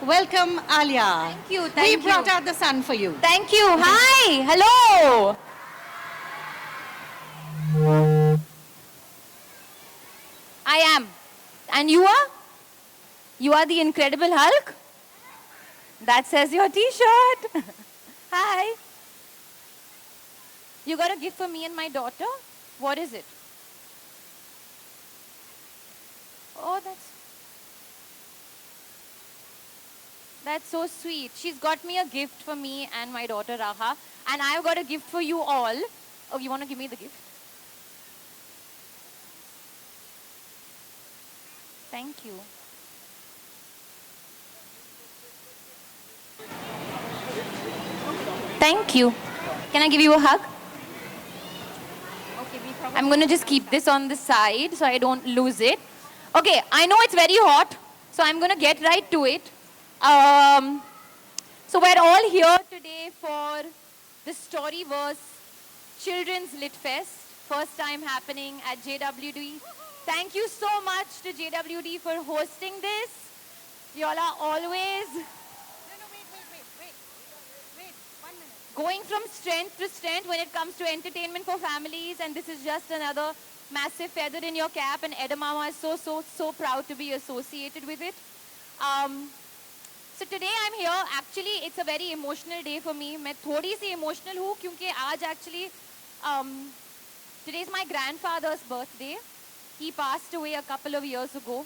Welcome, Alia. Thank you, We thank you. brought out the sun for you. Thank you. Hi. Hello. I am. And you are? You are the Incredible Hulk? That says your t-shirt. Hi. You got a gift for me and my daughter? What is it? Oh, that's so sweet. She's got me a gift for me and my daughter Raha. And I've got a gift for you all. Oh, you want to give me the gift? Thank you. Thank you. Can I give you a hug? I'm going to just keep this on the side so I don't lose it. Okay, I know it's very hot, so I'm going to get right to it. So we're all here today for the Storyverse Children's Lit Fest, first time happening at JWD. Thank you so much to JWD for hosting this. Y'all are always going from strength to strength when it comes to entertainment for families, and this is just another massive feather in your cap, and Edamama is so proud to be associated with it. So today I'm here. Actually, it's a very emotional day for me. मैं थोड़ी सी emotional हूँ क्योंकि आज actually today is my grandfather's birthday. He passed away a couple of years ago.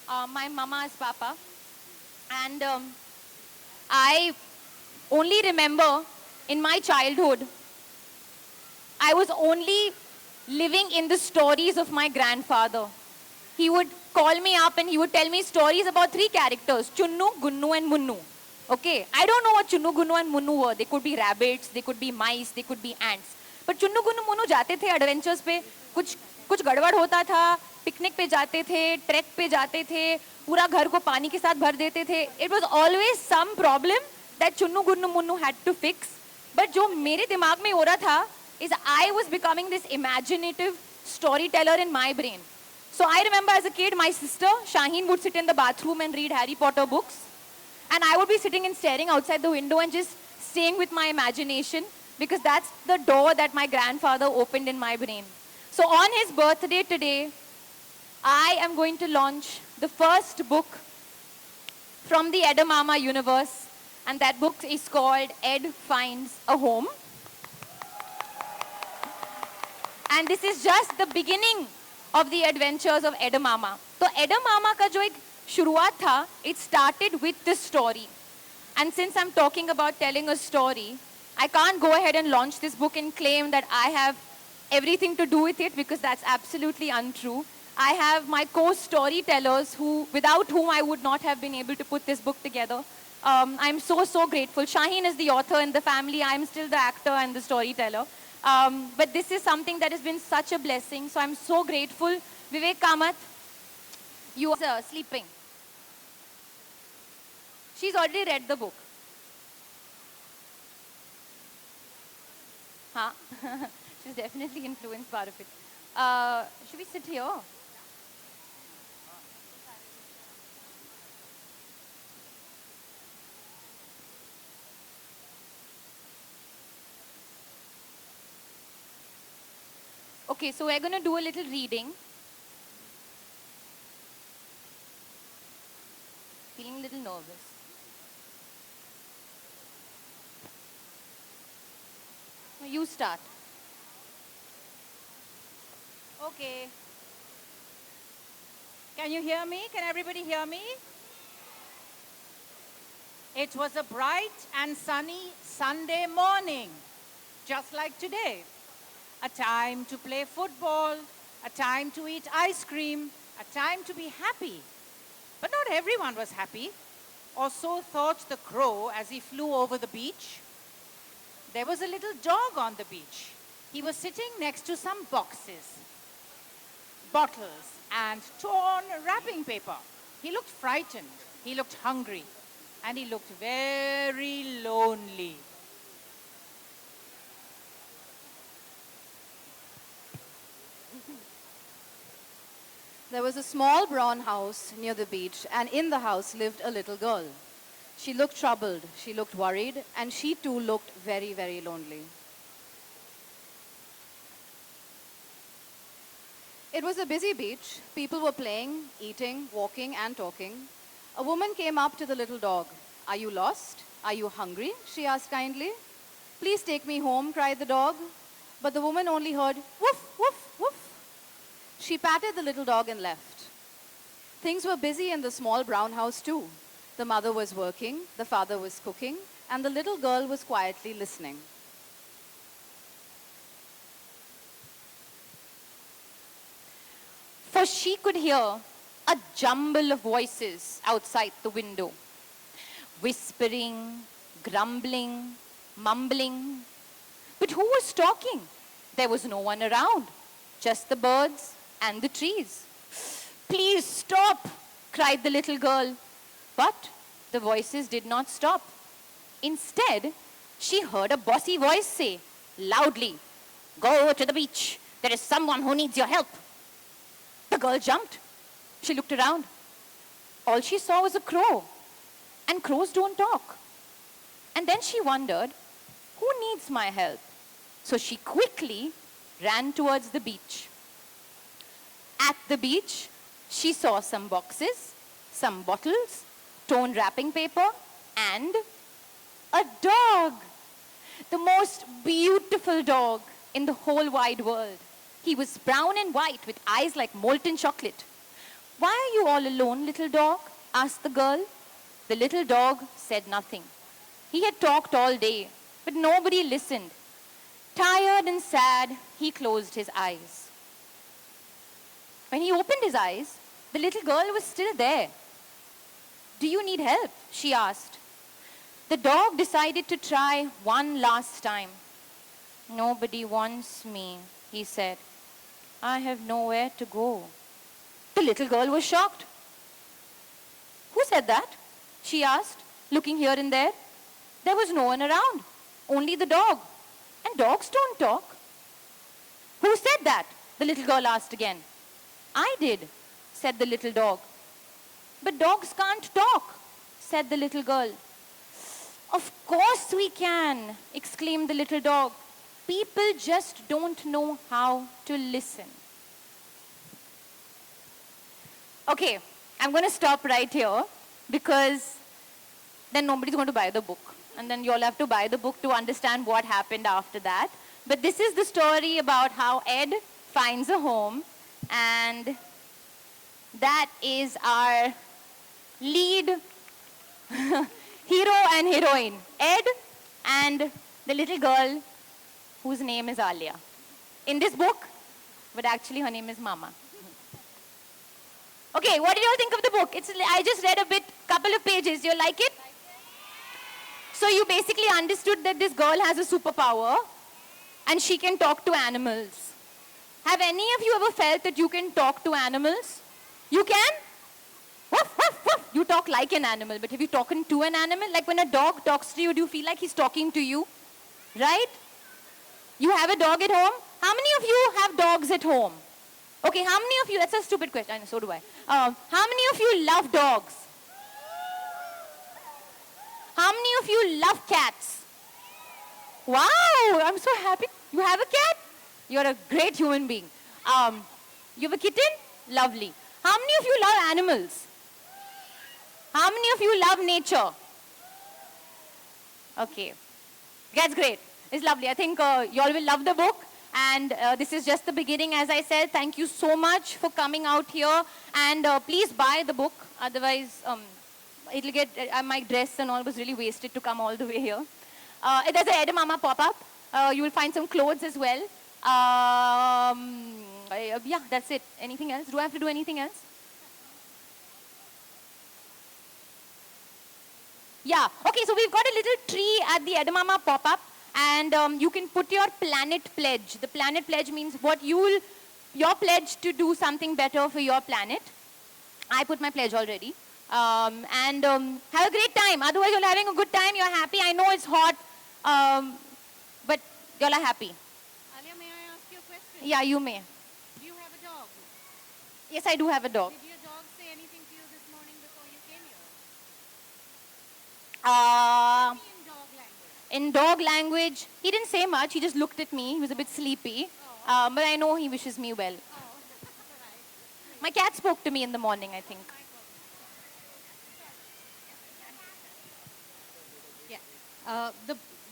My mama's papa, and I only remember in my childhood, I was only living in the stories of my grandfather. He would call me up and he would tell me stories about three characters, Chunnu, Gunnu and Munnu. Okay, I don't know what Chunnu, Gunnu and Munnu were. They could be rabbits, they could be mice, they could be ants. But Chunnu, Gunnu, Munnu जाते थे adventures पे, कुछ गड़बड़ होता था, picnic पे जाते थे, ट्रैक पे जाते थे, पूरा घर को पानी के साथ भर देते थे. It was always some problem that Chunnu, Gunnu, Munnu had to fix. But जो मेरे दिमाग में हो रहा था is I was becoming this imaginative storyteller in my brain. So I remember as a kid, my sister Shaheen would sit in the bathroom and read Harry Potter books, and I would be sitting and staring outside the window and just staying with my imagination, because that's the door that my grandfather opened in my brain. So on his birthday today, I am going to launch the first book from the Edamama universe, and that book is called Ed Finds a Home. And this is just the beginning of the adventures of Edamama. So Edamama का जो एक शुरुआत था, it started with this story. And since I'm talking about telling a story, I can't go ahead and launch this book and claim that I have everything to do with it, because that's absolutely untrue. I have my co-storytellers without whom I would not have been able to put this book together. I'm so grateful. Shaheen is the author in the family. I'm still the actor and the storyteller. But this is something that has been such a blessing. So I'm so grateful. Vivek Kamath, you are sleeping. She's already read the book. Huh? She's definitely influenced part of it. Should we sit here? Okay, so we're going to do a little reading. Feeling a little nervous. You start. Okay. Can you hear me? Can everybody hear me? It was a bright and sunny Sunday morning, just like today. A time to play football, a time to eat ice cream, a time to be happy. But not everyone was happy, or so thought the crow as he flew over the beach. There was a little dog on the beach. He was sitting next to some boxes, bottles, and torn wrapping paper. He looked frightened, he looked hungry, and he looked very lonely. There was a small brown house near the beach, and in the house lived a little girl. She looked troubled, she looked worried, and she too looked very, very lonely. It was a busy beach. People were playing, eating, walking, and talking. A woman came up to the little dog. "Are you lost? Are you hungry?" she asked kindly. "Please take me home," cried the dog. But the woman only heard woof, woof, woof. She patted the little dog and left. Things were busy in the small brown house too. The mother was working, the father was cooking, and the little girl was quietly listening. For she could hear a jumble of voices outside the window, whispering, grumbling, mumbling. But who was talking? There was no one around, just the birds and the trees. "Please stop," cried the little girl. But the voices did not stop. Instead, she heard a bossy voice say loudly, "Go to the beach. There is someone who needs your help." The girl jumped. She looked around. All she saw was a crow. And crows don't talk. And then she wondered, who needs my help? So she quickly ran towards the beach. At the beach, she saw some boxes, some bottles, torn wrapping paper, and a dog. The most beautiful dog in the whole wide world. He was brown and white with eyes like molten chocolate. "Why are you all alone, little dog?" asked the girl. The little dog said nothing. He had talked all day, but nobody listened. Tired and sad, he closed his eyes. When he opened his eyes, the little girl was still there. "Do you need help?" she asked. The dog decided to try one last time. "Nobody wants me," he said. "I have nowhere to go." The little girl was shocked. "Who said that?" she asked, looking here and there. There was no one around, only the dog. And dogs don't talk. "Who said that?" the little girl asked again. "I did," said the little dog. "But dogs can't talk," said the little girl. "Of course we can," exclaimed the little dog. "People just don't know how to listen." Okay, I'm going to stop right here because then nobody's going to buy the book. And then you'll have to buy the book to understand what happened after that. But this is the story about how Ed finds a home, and that is our lead hero and heroine, Ed and the little girl whose name is Alia. In this book, but actually her name is Mama. Okay, what did you all think of the book? I just read a couple of pages. Do you like it? So you basically understood that this girl has a superpower and she can talk to animals. Have any of you ever felt that you can talk to animals? You can? Woof, woof, woof. You talk like an animal, but have you talked to an animal? Like when a dog talks to you, do you feel like he's talking to you? Right? You have a dog at home? How many of you have dogs at home? Okay, how many of you, that's a stupid question, I know, so do I. How many of you love dogs? How many of you love cats? Wow, I'm so happy. You have a cat? You're a great human being. You have a kitten? Lovely. How many of you love animals? How many of you love nature? Okay, that's great. It's lovely. I think you all will love the book. And this is just the beginning, as I said. Thank you so much for coming out here. And please buy the book. Otherwise, it'll get, my dress and all was really wasted to come all the way here. There's a Edamama pop-up. You will find some clothes as well. Yeah, that's it. Anything else? Do I have to do anything else? Yeah. Okay, so we've got a little tree at the Edamama pop-up. And you can put your planet pledge. The planet pledge means your pledge to do something better for your planet. I put my pledge already. And have a great time. Otherwise, you're having a good time. You're happy. I know it's hot, but you're happy. Alia, may I ask you a question? Yeah, you may. Do you have a dog? Yes, I do have a dog. Did your dog say anything to you this morning before you came here? Uh, In dog language. in dog language, he didn't say much. He just looked at me. He was a bit sleepy. But I know he wishes me well. My cat spoke to me in the morning, I think. Yeah.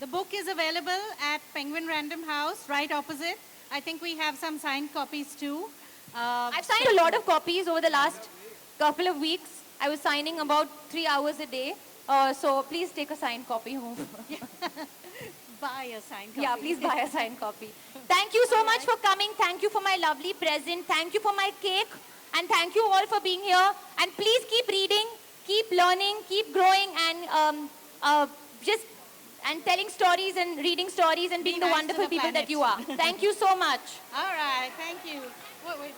The book is available at Penguin Random House, right opposite. I think we have some signed copies too. I've signed a lot of copies over the last couple of weeks. I was signing about 3 hours a day. So please take a signed copy home. Buy a signed copy. Yeah, please buy a signed copy. Thank you so much for coming. Thank you for my lovely present. Thank you for my cake. And thank you all for being here. And please keep reading, keep learning, keep growing, and just and telling stories and reading stories and being the nice to wonderful the people that planet. you are. Thank you so much. All right, thank you. Wait.